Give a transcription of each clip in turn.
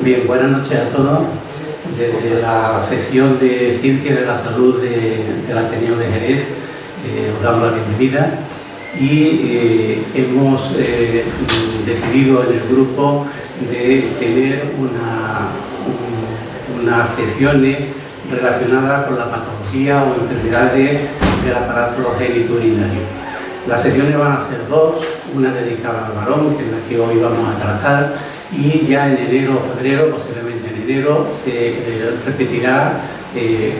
Bien, buenas noches a todos. Desde la sección de Ciencias de la Salud del Ateneo de Jerez os damos la bienvenida y hemos decidido en el grupo de tener unas secciones relacionadas con la patología o enfermedades del aparato genitourinario. Las secciones van a ser dos, una dedicada al varón, que es la que hoy vamos a tratar, y ya en enero o febrero, posiblemente en enero, se repetirá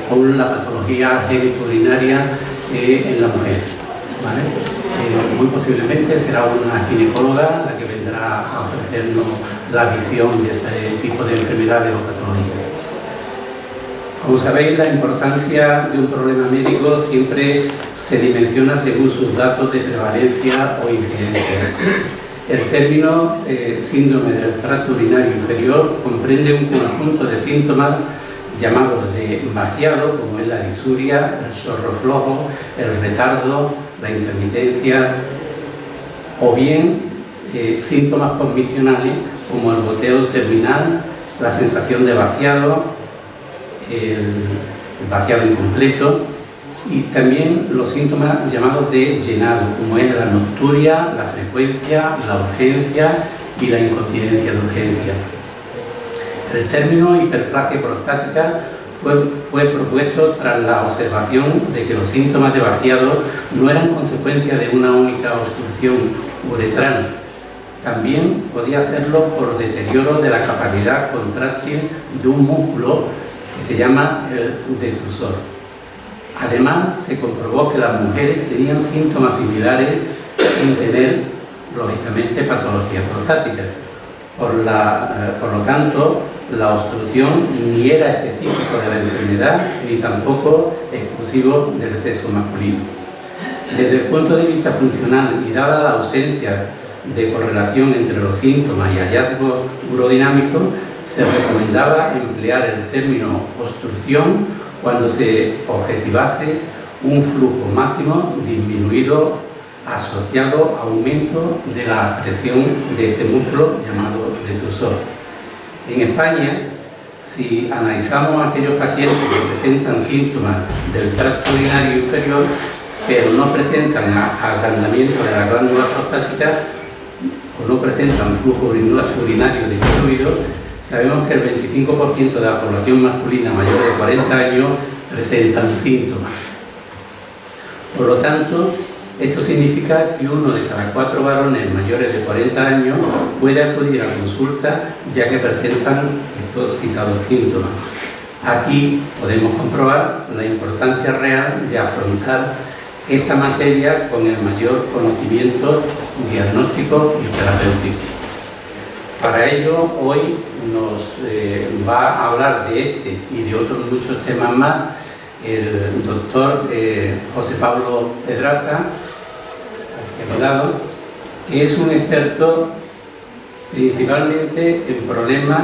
con la patología genitourinaria en la mujer, ¿vale? Muy posiblemente será una ginecóloga la que vendrá a ofrecernos la visión de este tipo de enfermedades o patologías. Como sabéis, la importancia de un problema médico siempre se dimensiona según sus datos de prevalencia o incidencia. El término síndrome del tracto urinario inferior comprende un conjunto de síntomas llamados de vaciado, como es la disuria, el chorro flojo, el retardo, la intermitencia, o bien síntomas conmisionales como el goteo terminal, la sensación de vaciado, el vaciado incompleto, y también los síntomas llamados de llenado, como es la nocturia, la frecuencia, la urgencia y la incontinencia de urgencia. El término hiperplasia prostática fue propuesto tras la observación de que los síntomas de vaciado no eran consecuencia de una única obstrucción uretral. También podía serlo por deterioro de la capacidad contráctil de un músculo que se llama el detrusor. Además, se comprobó que las mujeres tenían síntomas similares sin tener, lógicamente, patologías prostáticas. Por lo tanto, la obstrucción ni era específico de la enfermedad ni tampoco exclusivo del sexo masculino. Desde el punto de vista funcional y dada la ausencia de correlación entre los síntomas y hallazgos urodinámicos, se recomendaba emplear el término obstrucción cuando se objetivase un flujo máximo disminuido asociado a aumento de la presión de este músculo llamado detrusor. En España, si analizamos a aquellos pacientes que presentan síntomas del tracto urinario inferior, pero no presentan agrandamiento de la glándula prostática o no presentan flujo urinario distribuido, sabemos que el 25% de la población masculina mayor de 40 años presentan síntomas. Por lo tanto, esto significa que 1 de cada 4 varones mayores de 40 años puede acudir a consulta ya que presentan estos citados síntomas. Aquí podemos comprobar la importancia real de afrontar esta materia con el mayor conocimiento diagnóstico y terapéutico. Para ello, hoy nos va a hablar de este y de otros muchos temas más el doctor José Pablo Pedraza, que es un experto principalmente en problemas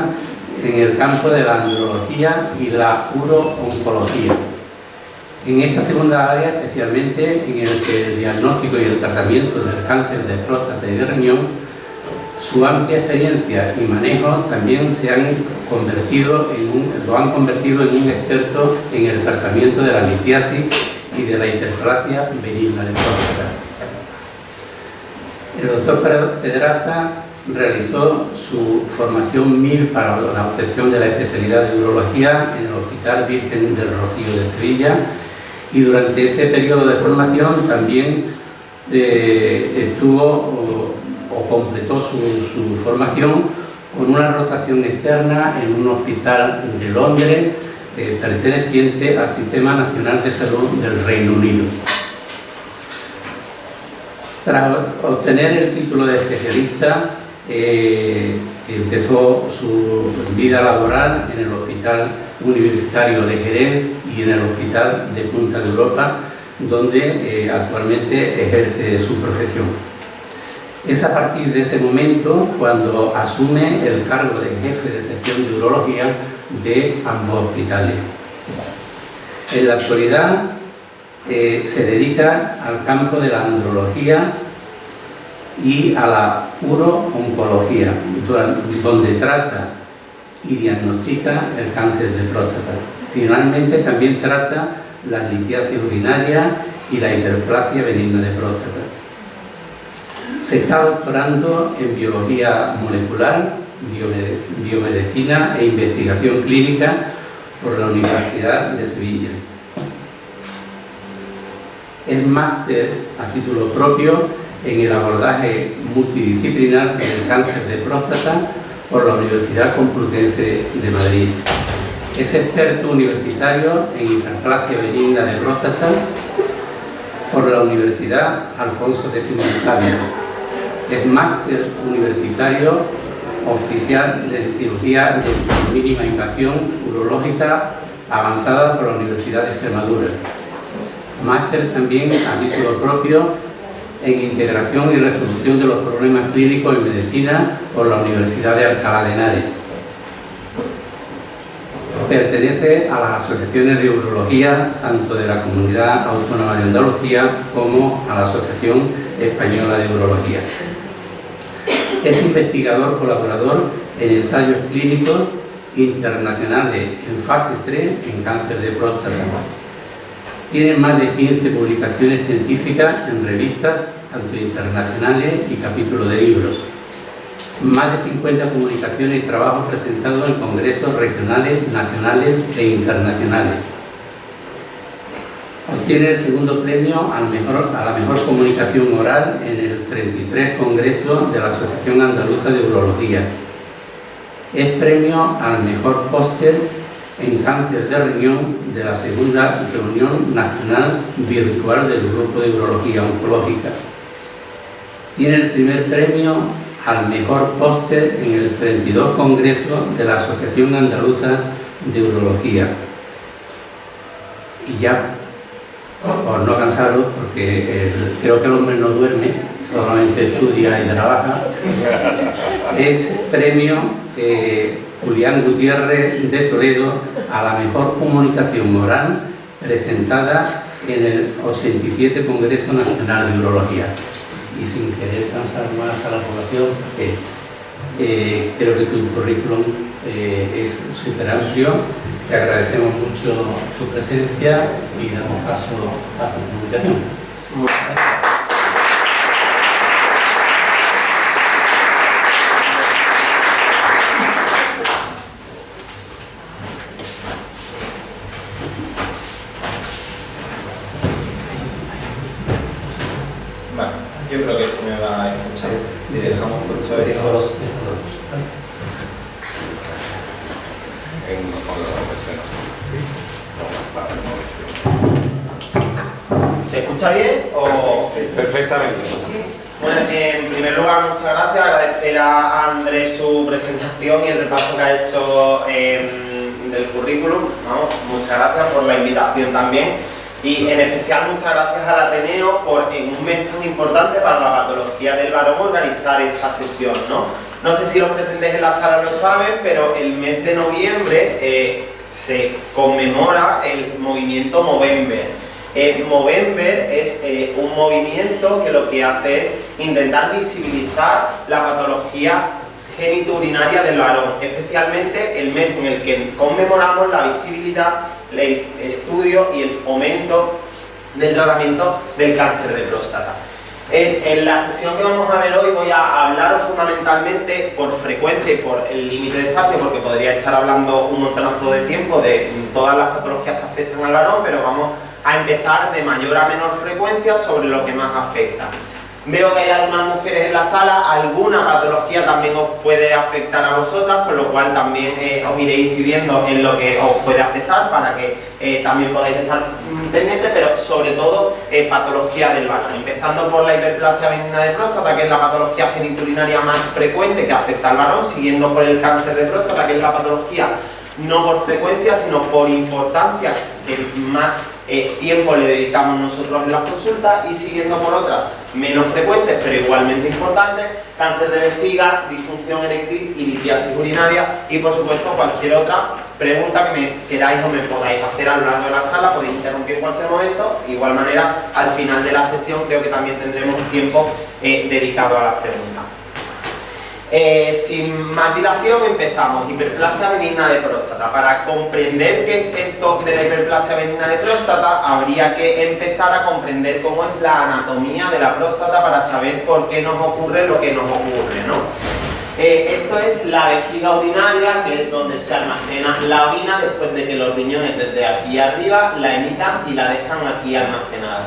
en el campo de la andrología y la uro-oncología. En esta segunda área, especialmente en el que el diagnóstico y el tratamiento del cáncer de próstata y de riñón, su amplia experiencia y manejo también lo han convertido en un experto en el tratamiento de la litiasis y de la hiperplasia benigna de próstata. El doctor Pedraza realizó su formación MIR para la obtención de la especialidad de urología en el Hospital Virgen del Rocío de Sevilla, y durante ese periodo de formación también completó su formación con una rotación externa en un hospital de Londres perteneciente al Sistema Nacional de Salud del Reino Unido. Tras obtener el título de especialista, empezó su vida laboral en el Hospital Universitario de Jerez y en el Hospital de Punta de Europa, donde actualmente ejerce su profesión. Es a partir de ese momento cuando asume el cargo de jefe de sección de urología de ambos hospitales. En la actualidad se dedica al campo de la andrología y a la uro-oncología, donde trata y diagnostica el cáncer de próstata. Finalmente también trata la litiasis urinaria y la hiperplasia benigna de próstata. Se está doctorando en biología molecular, biomedicina e investigación clínica por la Universidad de Sevilla. Es máster a título propio en el abordaje multidisciplinar del cáncer de próstata por la Universidad Complutense de Madrid. Es experto universitario en hiperplasia benigna de próstata por la Universidad Alfonso X de Sabio. Es máster universitario oficial de cirugía de mínima invasión urológica avanzada por la Universidad de Extremadura. Máster también a título propio en integración y resolución de los problemas clínicos en medicina por la Universidad de Alcalá de Henares. Pertenece a las asociaciones de urología tanto de la Comunidad Autónoma de Andalucía como a la Asociación Española de Urología. Es investigador colaborador en ensayos clínicos internacionales en fase 3 en cáncer de próstata. Tiene más de 15 publicaciones científicas en revistas, tanto internacionales y capítulos de libros. Más de 50 comunicaciones y trabajos presentados en congresos regionales, nacionales e internacionales. Obtiene el segundo premio a la mejor comunicación oral en el 33 Congreso de la Asociación Andaluza de Urología. Es premio al mejor póster en cáncer de riñón de la segunda reunión nacional virtual del Grupo de Urología Oncológica. Tiene el primer premio al mejor póster en el 32 Congreso de la Asociación Andaluza de Urología. Y ya, por no cansaros, porque creo que el hombre no duerme, solamente estudia y trabaja, es premio Julián Gutiérrez de Toledo a la mejor comunicación oral presentada en el 87 Congreso Nacional de Urología. Y sin querer cansar más a la población, creo que tu currículum es súper amplio. Te agradecemos mucho tu presencia y damos paso a tu comunicación. Muchas gracias. Yo creo que se me va a escuchar si dejamos puesto esto. ¿Se escucha bien o...? Perfectamente. Bueno, en primer lugar, muchas gracias. Agradecer a Andrés su presentación y el repaso que ha hecho del currículum. Muchas gracias por la invitación también. Y en especial muchas gracias al Ateneo por, en un mes tan importante para la patología del varón, organizar esta sesión, No sé si los presentes en la sala lo saben, pero el mes de noviembre se conmemora el movimiento Movember. Movember es un movimiento que lo que hace es intentar visibilizar la patología genitourinaria del varón, especialmente el mes en el que conmemoramos la visibilidad, el estudio y el fomento del tratamiento del cáncer de próstata. En la sesión que vamos a ver hoy voy a hablaros fundamentalmente por frecuencia y por el límite de espacio, porque podría estar hablando un montonazo de tiempo de todas las patologías que afectan al varón, pero vamos a empezar de mayor a menor frecuencia sobre lo que más afecta. Veo que hay algunas mujeres en la sala, alguna patología también os puede afectar a vosotras, por lo cual también os iréis viviendo en lo que os puede afectar para que también podáis estar pendientes, pero sobre todo patología del varón, empezando por la hiperplasia benigna de próstata, que es la patología genitourinaria más frecuente que afecta al varón, siguiendo por el cáncer de próstata, que es la patología no por frecuencia, sino por importancia, que más tiempo le dedicamos nosotros en las consultas, y siguiendo por otras menos frecuentes pero igualmente importantes: cáncer de vejiga, disfunción eréctil y litiasis urinaria, y por supuesto cualquier otra pregunta que me queráis o me podáis hacer a lo largo de la charla. Podéis interrumpir en cualquier momento. De igual manera, al final de la sesión creo que también tendremos un tiempo dedicado a las preguntas. Sin más dilación empezamos. Hiperplasia benigna de próstata. Para comprender qué es esto de la hiperplasia benigna de próstata, habría que empezar a comprender cómo es la anatomía de la próstata para saber por qué nos ocurre lo que nos ocurre, ¿no? Esto es la vejiga urinaria, que es donde se almacena la orina después de que los riñones desde aquí arriba la emitan y la dejan aquí almacenada.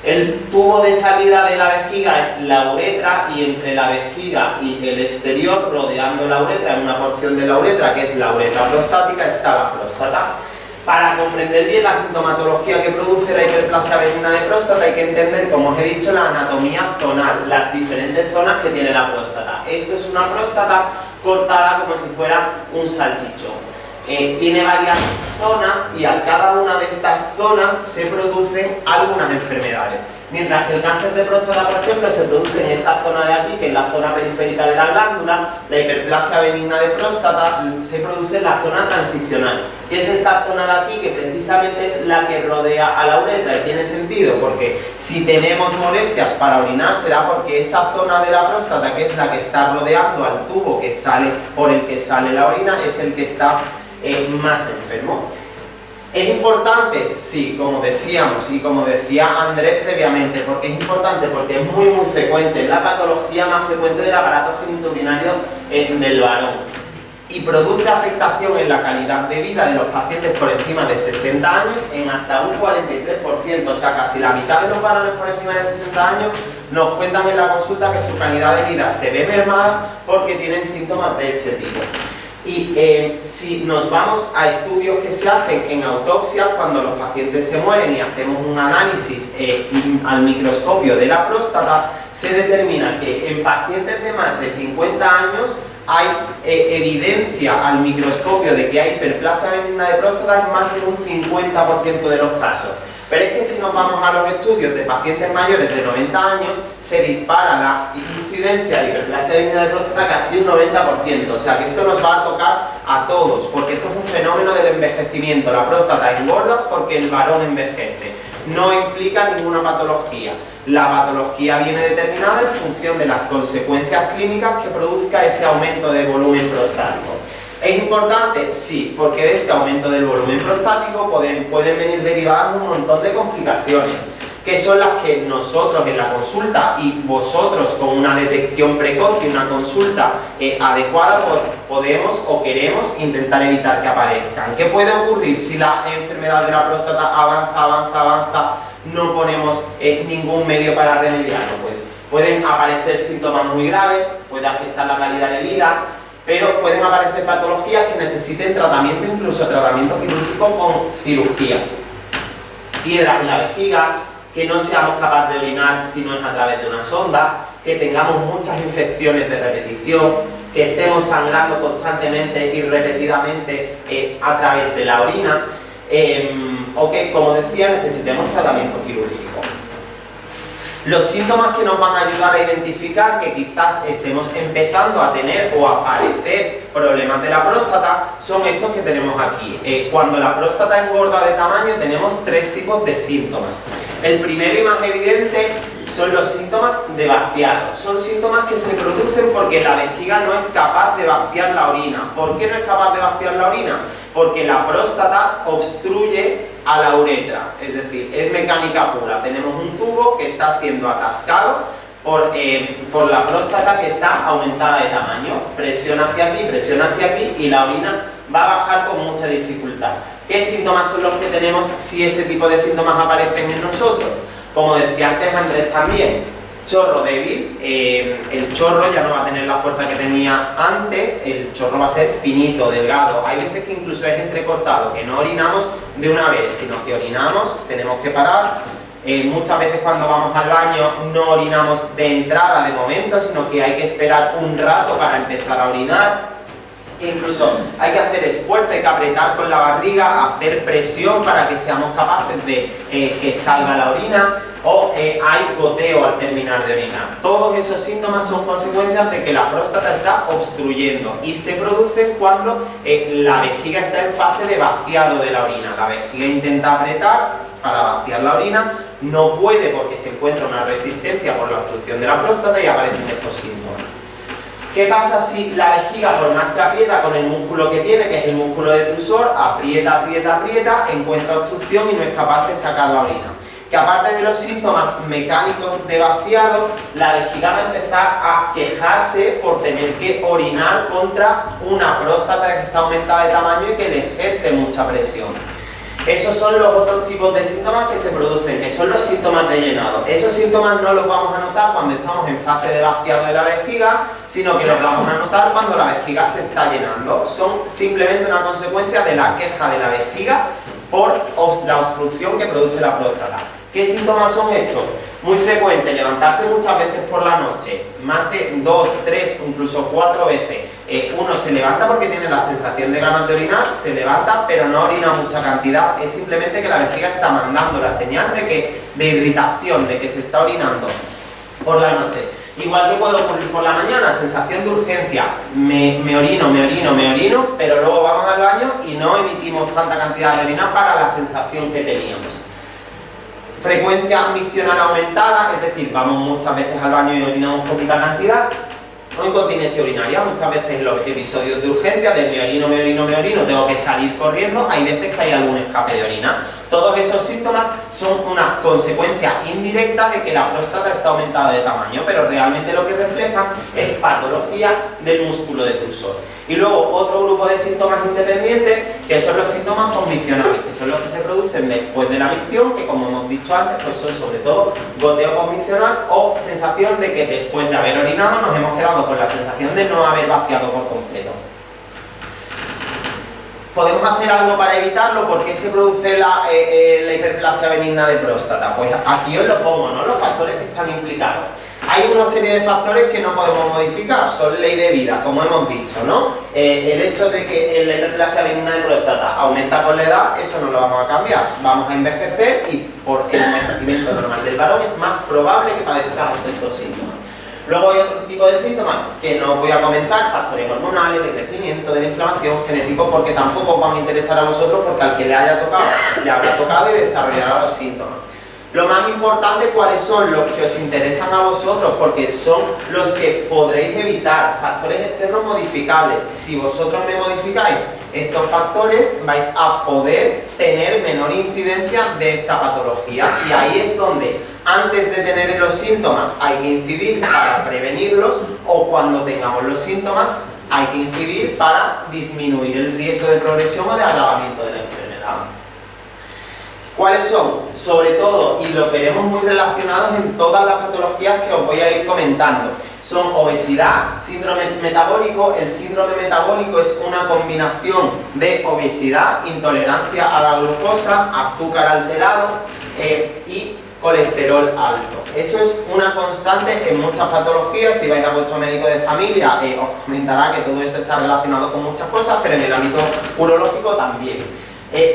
El tubo de salida de la vejiga es la uretra, y entre la vejiga y el exterior, rodeando la uretra, en una porción de la uretra que es la uretra prostática, está la próstata. Para comprender bien la sintomatología que produce la hiperplasia benigna de próstata hay que entender, como os he dicho, la anatomía zonal, las diferentes zonas que tiene la próstata. Esto es una próstata cortada como si fuera un salchichón. Tiene varias zonas y a cada una de estas zonas se producen algunas enfermedades. Mientras que el cáncer de próstata, por ejemplo, se produce en esta zona de aquí, que es la zona periférica de la glándula, la hiperplasia benigna de próstata se produce en la zona transicional, que es esta zona de aquí, que precisamente es la que rodea a la uretra. Y tiene sentido, porque si tenemos molestias para orinar será porque esa zona de la próstata, que es la que está rodeando al tubo que sale, por el que sale la orina, es el que está más enfermo. ¿Es importante? Sí, como decíamos y como decía Andrés previamente. ¿Por qué es importante? Porque es muy frecuente, es la patología más frecuente del aparato genitourinario del varón y produce afectación en la calidad de vida de los pacientes por encima de 60 años en hasta un 43%, o sea, casi la mitad de los varones por encima de 60 años nos cuentan en la consulta que su calidad de vida se ve mermada porque tienen síntomas de este tipo. Y si nos vamos a estudios que se hacen en autopsia, cuando los pacientes se mueren y hacemos un análisis al microscopio de la próstata, se determina que en pacientes de más de 50 años hay evidencia al microscopio de que hay hiperplasia benigna de próstata en más de un 50% de los casos. Pero es que si nos vamos a los estudios de pacientes mayores de 90 años, se dispara la incidencia de hiperplasia benigna de próstata casi un 90%. O sea que esto nos va a tocar a todos, porque esto es un fenómeno del envejecimiento. La próstata engorda porque el varón envejece. No implica ninguna patología. La patología viene determinada en función de las consecuencias clínicas que produzca ese aumento de volumen prostático. ¿Es importante? Sí, porque de este aumento del volumen prostático pueden venir derivadas un montón de complicaciones, que son las que nosotros en la consulta y vosotros con una detección precoz y una consulta adecuada podemos o queremos intentar evitar que aparezcan. ¿Qué puede ocurrir si la enfermedad de la próstata avanza, no ponemos ningún medio para remediarlo? Pueden aparecer síntomas muy graves, puede afectar la calidad de vida, pero pueden aparecer patologías que necesiten tratamiento, incluso tratamiento quirúrgico con cirugía. Piedras en la vejiga, que no seamos capaces de orinar si no es a través de una sonda, que tengamos muchas infecciones de repetición, que estemos sangrando constantemente y repetidamente a través de la orina, o que, como decía, necesitemos tratamiento quirúrgico. Los síntomas que nos van a ayudar a identificar que quizás estemos empezando a tener o a padecer problemas de la próstata son estos que tenemos aquí. Cuando la próstata engorda de tamaño tenemos tres tipos de síntomas. El primero y más evidente son los síntomas de vaciado. Son síntomas que se producen porque la vejiga no es capaz de vaciar la orina. ¿Por qué no es capaz de vaciar la orina? Porque la próstata obstruye a la uretra, es decir, es mecánica pura. Tenemos un tubo que está siendo atascado por la próstata que está aumentada de tamaño. Presión hacia aquí y la orina va a bajar con mucha dificultad. ¿Qué síntomas son los que tenemos si ese tipo de síntomas aparecen en nosotros? Como decía antes Andrés también, chorro débil. El chorro ya no va a tener la fuerza que tenía antes, el chorro va a ser finito, delgado. Hay veces que incluso es entrecortado, que no orinamos de una vez, sino que orinamos, tenemos que parar. Muchas veces cuando vamos al baño no orinamos de entrada de momento, sino que hay que esperar un rato para empezar a orinar. Incluso hay que hacer esfuerzo, hay que apretar con la barriga, hacer presión para que seamos capaces de que salga la orina, o hay goteo al terminar de orinar. Todos esos síntomas son consecuencias de que la próstata está obstruyendo y se producen cuando la vejiga está en fase de vaciado de la orina. La vejiga intenta apretar para vaciar la orina, no puede porque se encuentra una resistencia por la obstrucción de la próstata y aparecen estos síntomas. ¿Qué pasa si la vejiga, por más que aprieta con el músculo que tiene, que es el músculo detrusor, aprieta, encuentra obstrucción y no es capaz de sacar la orina? Que aparte de los síntomas mecánicos de vaciado, la vejiga va a empezar a quejarse por tener que orinar contra una próstata que está aumentada de tamaño y que le ejerce mucha presión. Esos son los otros tipos de síntomas que se producen, que son los síntomas de llenado. Esos síntomas no los vamos a notar cuando estamos en fase de vaciado de la vejiga, sino que los vamos a notar cuando la vejiga se está llenando. Son simplemente una consecuencia de la queja de la vejiga por la obstrucción que produce la próstata. ¿Qué síntomas son estos? Muy frecuente, levantarse muchas veces por la noche, más de 2, 3, incluso 4 veces. Uno se levanta porque tiene la sensación de ganas de orinar, se levanta pero no orina mucha cantidad, es simplemente que la vejiga está mandando la señal de irritación, de que se está orinando por la noche. Igual que puede ocurrir por la mañana, sensación de urgencia, me orino, pero luego vamos al baño y no emitimos tanta cantidad de orina para la sensación que teníamos. Frecuencia miccional aumentada, es decir, vamos muchas veces al baño y orinamos poquita cantidad. O incontinencia urinaria, muchas veces en los episodios de urgencia, de me orino, tengo que salir corriendo, hay veces que hay algún escape de orina. Todos esos síntomas son una consecuencia indirecta de que la próstata está aumentada de tamaño, pero realmente lo que refleja es patología del músculo detrusor. Y luego otro grupo de síntomas independientes, que son los síntomas posmiccionales, que son los que se producen después de la micción, que como hemos dicho antes, pues son sobre todo goteo posmiccional o sensación de que después de haber orinado nos hemos quedado con la sensación de no haber vaciado por completo. ¿Podemos hacer algo para evitarlo? ¿Por qué se produce la hiperplasia benigna de próstata? Pues aquí os lo pongo, ¿no? Los factores que están implicados. Hay una serie de factores que no podemos modificar, son ley de vida, como hemos dicho, ¿no? El hecho de que la hiperplasia benigna de próstata aumenta con la edad, eso no lo vamos a cambiar. Vamos a envejecer y por el envejecimiento normal del varón es más probable que padezcamos estos síntomas. Luego hay otro tipo de síntomas que no os voy a comentar, factores hormonales, de crecimiento, de la inflamación, genéticos, porque tampoco os van a interesar a vosotros, porque al que le haya tocado, le habrá tocado y desarrollará los síntomas. Lo más importante, ¿cuáles son los que os interesan a vosotros? Porque son los que podréis evitar, factores externos modificables. Si vosotros me modificáis estos factores, vais a poder tener menor incidencia de esta patología. Y ahí es donde, antes de tener los síntomas, hay que incidir para prevenirlos, o cuando tengamos los síntomas, hay que incidir para disminuir el riesgo de progresión o de agravamiento de la enfermedad. ¿Cuáles son? Sobre todo, y los veremos muy relacionados en todas las patologías que os voy a ir comentando, son obesidad, síndrome metabólico. El síndrome metabólico es una combinación de obesidad, intolerancia a la glucosa, azúcar alterado y colesterol alto. Eso es una constante en muchas patologías. Si vais a vuestro médico de familia, os comentará que todo esto está relacionado con muchas cosas, pero en el ámbito urológico también.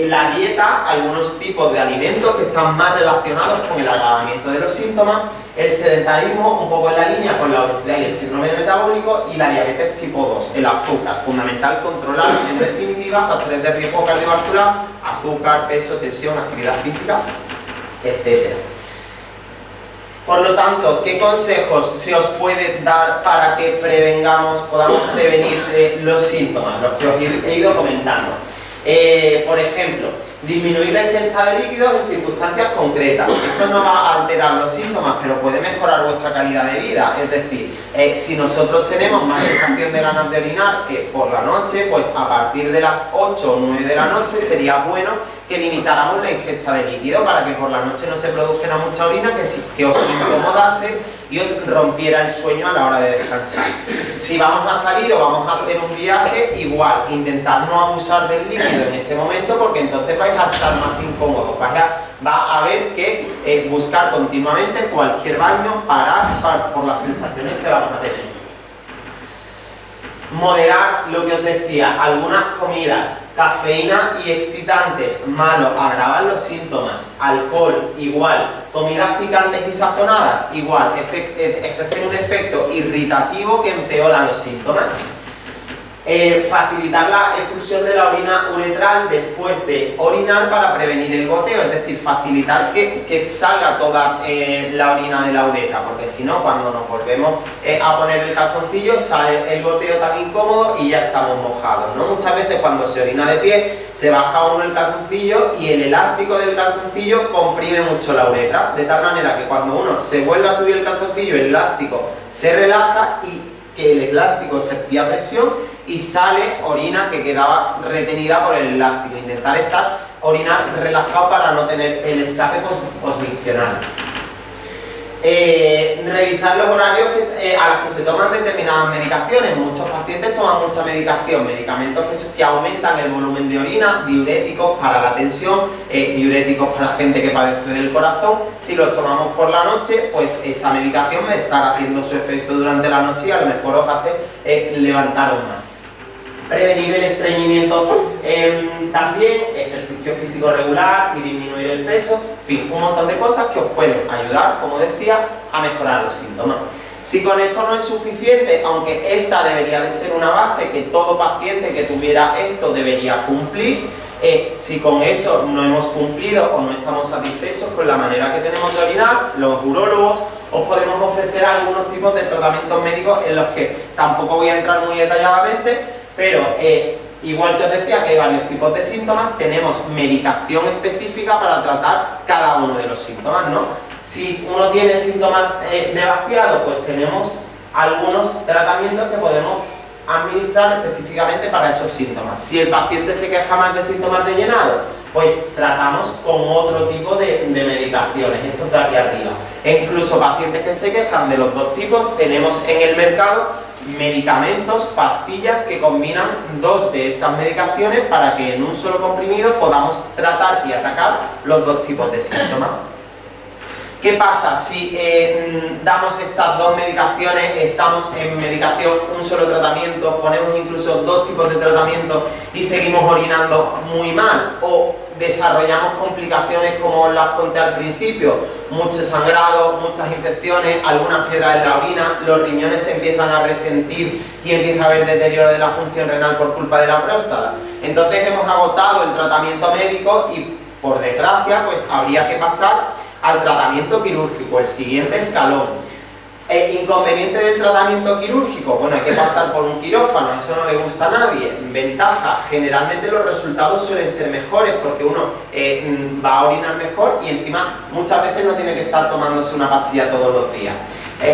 La dieta, algunos tipos de alimentos que están más relacionados con el agravamiento de los síntomas, el sedentarismo, un poco en la línea con la obesidad y el síndrome metabólico, y la diabetes tipo 2, el azúcar, fundamental controlar en definitiva factores de riesgo cardiovascular, azúcar, peso, tensión, actividad física, etc. Por lo tanto, ¿qué consejos se os puede dar para que podamos prevenir los síntomas, los que os he ido comentando? Por ejemplo, disminuir la ingesta de líquidos en circunstancias concretas. Esto no va a alterar los síntomas, pero puede mejorar vuestra calidad de vida. Es decir, si nosotros tenemos más sensación de ganas de orinar por la noche, pues a partir de las 8 o 9 de la noche sería bueno que limitáramos la ingesta de líquido para que por la noche no se produjera mucha orina, que os incomodase y os rompiera el sueño a la hora de descansar. Si vamos a salir o vamos a hacer un viaje, igual, intentar no abusar del líquido en ese momento, porque entonces vais a estar más incómodos. Va a haber que buscar continuamente cualquier baño, parar por las sensaciones que vamos a tener. Moderar lo que os decía, algunas comidas, cafeína y excitantes, malo, agravan los síntomas. Alcohol, igual. Comidas picantes y sazonadas, igual, ejercen un efecto irritativo que empeora los síntomas. Facilitar la expulsión de la orina uretral después de orinar para prevenir el goteo, es decir, facilitar que salga toda la orina de la uretra, porque si no, cuando nos volvemos a poner el calzoncillo sale el goteo tan incómodo y ya estamos mojados, ¿no? Muchas veces cuando se orina de pie se baja uno el calzoncillo y el elástico del calzoncillo comprime mucho la uretra, de tal manera que cuando uno se vuelve a subir el calzoncillo el elástico se relaja y que el elástico ejercía presión y sale orina que quedaba retenida por el elástico. Intentar orinar relajado para no tener el escape posmiccional. Revisar los horarios a los que se toman determinadas medicaciones. Muchos pacientes toman mucha medicación, medicamentos que aumentan el volumen de orina, diuréticos para la tensión, diuréticos para gente que padece del corazón. Si los tomamos por la noche, pues esa medicación me estará haciendo su efecto durante la noche y a lo mejor os hace levantaros más. Prevenir el estreñimiento también, ejercicio físico regular y disminuir el peso, en fin, un montón de cosas que os pueden ayudar, como decía, a mejorar los síntomas. Si con esto no es suficiente, aunque esta debería de ser una base que todo paciente que tuviera esto debería cumplir, si con eso no hemos cumplido o no estamos satisfechos con la manera que tenemos de orinar, los urólogos os podemos ofrecer algunos tipos de tratamientos médicos en los que tampoco voy a entrar muy detalladamente, pero igual que os decía que hay varios tipos de síntomas, tenemos medicación específica para tratar cada uno de los síntomas, ¿no? Si uno tiene síntomas de vaciado, pues tenemos algunos tratamientos que podemos administrar específicamente para esos síntomas. Si el paciente se queja más de síntomas de llenado, pues tratamos con otro tipo de medicaciones, estos de aquí arriba. E incluso pacientes que se quejan de los dos tipos, tenemos en el mercado medicamentos, pastillas que combinan dos de estas medicaciones para que en un solo comprimido podamos tratar y atacar los dos tipos de síntomas. ¿Qué pasa si damos estas dos medicaciones, estamos en medicación, un solo tratamiento, ponemos incluso dos tipos de tratamiento y seguimos orinando muy mal? O desarrollamos complicaciones como las conté al principio, mucho sangrado, muchas infecciones, algunas piedras en la orina, los riñones se empiezan a resentir y empieza a haber deterioro de la función renal por culpa de la próstata. Entonces hemos agotado el tratamiento médico y, por desgracia, pues habría que pasar al tratamiento quirúrgico, el siguiente escalón. Inconveniente del tratamiento quirúrgico, bueno, hay que pasar por un quirófano, eso no le gusta a nadie. Ventaja, generalmente los resultados suelen ser mejores porque uno va a orinar mejor y encima muchas veces no tiene que estar tomándose una pastilla todos los días.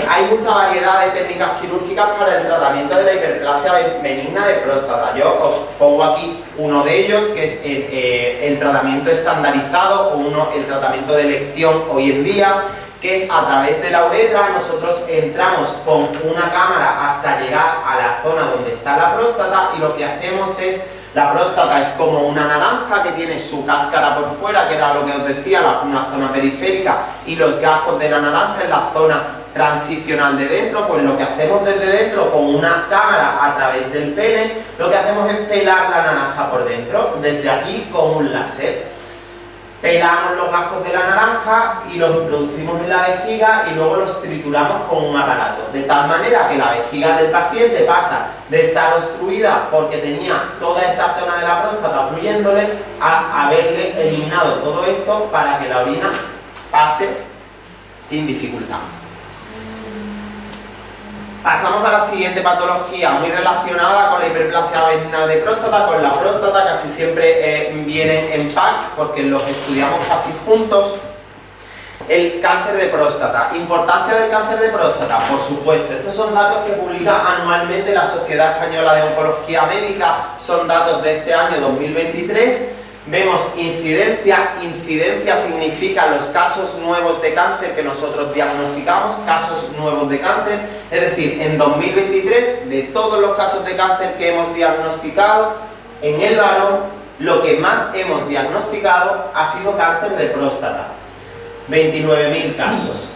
Hay mucha variedad de técnicas quirúrgicas para el tratamiento de la hiperplasia benigna de próstata. Yo os pongo aquí uno de ellos, que es el tratamiento estandarizado o el tratamiento de elección hoy en día, que es a través de la uretra. Nosotros entramos con una cámara hasta llegar a la zona donde está la próstata y lo que hacemos es, la próstata es como una naranja que tiene su cáscara por fuera, que era lo que os decía, una zona periférica, y los gajos de la naranja en la zona transicional de dentro. Pues lo que hacemos desde dentro con una cámara a través del pene, lo que hacemos es pelar la naranja por dentro, desde aquí con un láser. Pelamos los gajos de la naranja y los introducimos en la vejiga y luego los trituramos con un aparato, de tal manera que la vejiga del paciente pasa de estar obstruida porque tenía toda esta zona de la próstata fluyéndole a haberle eliminado todo esto para que la orina pase sin dificultad. Pasamos a la siguiente patología, muy relacionada con la hiperplasia benigna de próstata, con la próstata, casi siempre vienen en pack porque los estudiamos casi juntos. El cáncer de próstata. Importancia del cáncer de próstata, por supuesto. Estos son datos que publica anualmente la Sociedad Española de Oncología Médica, son datos de este año 2023. Vemos incidencia. Incidencia significa los casos nuevos de cáncer que nosotros diagnosticamos, casos nuevos de cáncer. Es decir, en 2023, de todos los casos de cáncer que hemos diagnosticado, en el varón, lo que más hemos diagnosticado ha sido cáncer de próstata. 29.000 casos.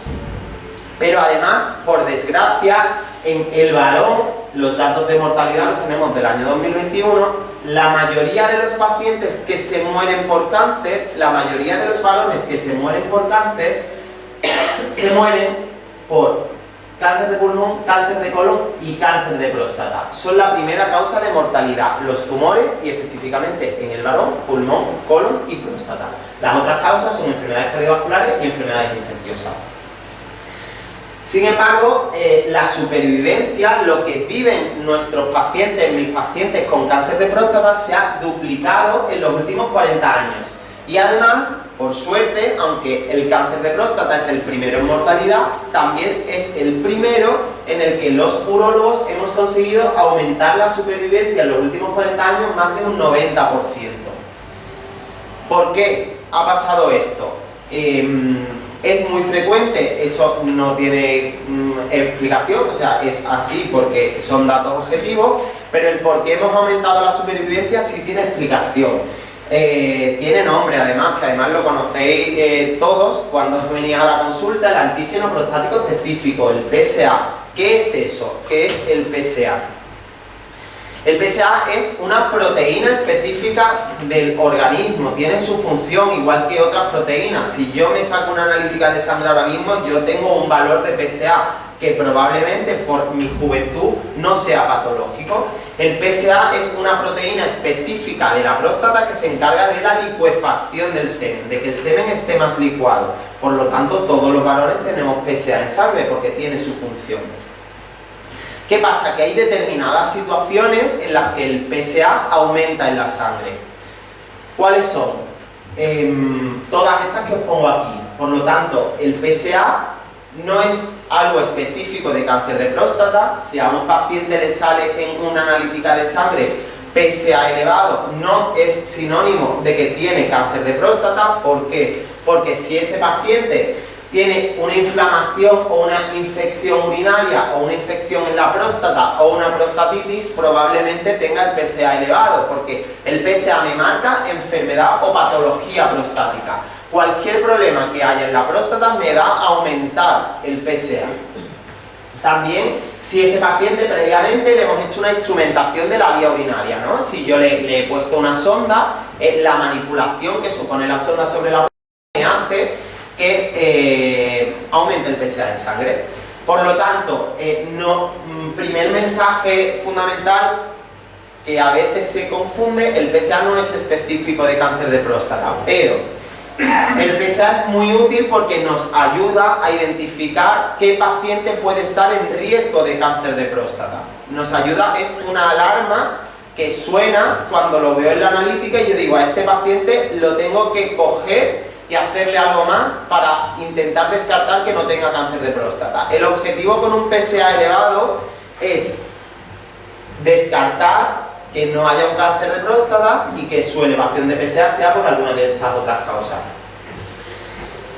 Pero además, por desgracia, en el varón, los datos de mortalidad los tenemos del año 2021, la mayoría de los pacientes que se mueren por cáncer, la mayoría de los varones que se mueren por cáncer, se mueren por cáncer de pulmón, cáncer de colon y cáncer de próstata. Son la primera causa de mortalidad, los tumores y específicamente en el varón, pulmón, colon y próstata. Las otras causas son enfermedades cardiovasculares y enfermedades infecciosas. Sin embargo, la supervivencia, lo que viven nuestros pacientes, mis pacientes con cáncer de próstata, se ha duplicado en los últimos 40 años. Y además, por suerte, aunque el cáncer de próstata es el primero en mortalidad, también es el primero en el que los urólogos hemos conseguido aumentar la supervivencia en los últimos 40 años más de un 90%. ¿Por qué ha pasado esto? Es muy frecuente, eso no tiene explicación, o sea, es así porque son datos objetivos, pero el por qué hemos aumentado la supervivencia sí tiene explicación. Tiene nombre además, que además lo conocéis todos cuando venís a la consulta, el antígeno prostático específico, el PSA. ¿Qué es eso? ¿Qué es el PSA? El PSA es una proteína específica del organismo, tiene su función igual que otras proteínas. Si yo me saco una analítica de sangre ahora mismo, yo tengo un valor de PSA que probablemente por mi juventud no sea patológico. El PSA es una proteína específica de la próstata que se encarga de la licuefacción del semen, de que el semen esté más licuado. Por lo tanto, todos los varones tenemos PSA en sangre porque tiene su función. ¿Qué pasa? Que hay determinadas situaciones en las que el PSA aumenta en la sangre. ¿Cuáles son? Todas estas que os pongo aquí. Por lo tanto, el PSA no es algo específico de cáncer de próstata. Si a un paciente le sale en una analítica de sangre PSA elevado, no es sinónimo de que tiene cáncer de próstata. ¿Por qué? Porque si ese paciente tiene una inflamación o una infección urinaria o una infección en la próstata o una prostatitis, probablemente tenga el PSA elevado, porque el PSA me marca enfermedad o patología prostática. Cualquier problema que haya en la próstata me va a aumentar el PSA. También, si ese paciente previamente le hemos hecho una instrumentación de la vía urinaria, ¿no? Si yo le he puesto una sonda, la manipulación que supone la sonda sobre la próstata me hace que aumente el PSA en sangre. Por lo tanto, primer mensaje fundamental que a veces se confunde, el PSA no es específico de cáncer de próstata, pero el PSA es muy útil porque nos ayuda a identificar qué paciente puede estar en riesgo de cáncer de próstata. Nos ayuda, es una alarma que suena cuando lo veo en la analítica y yo digo, a este paciente lo tengo que coger y hacerle algo más para intentar descartar que no tenga cáncer de próstata. El objetivo con un PSA elevado es descartar que no haya un cáncer de próstata y que su elevación de PSA sea por alguna de estas otras causas.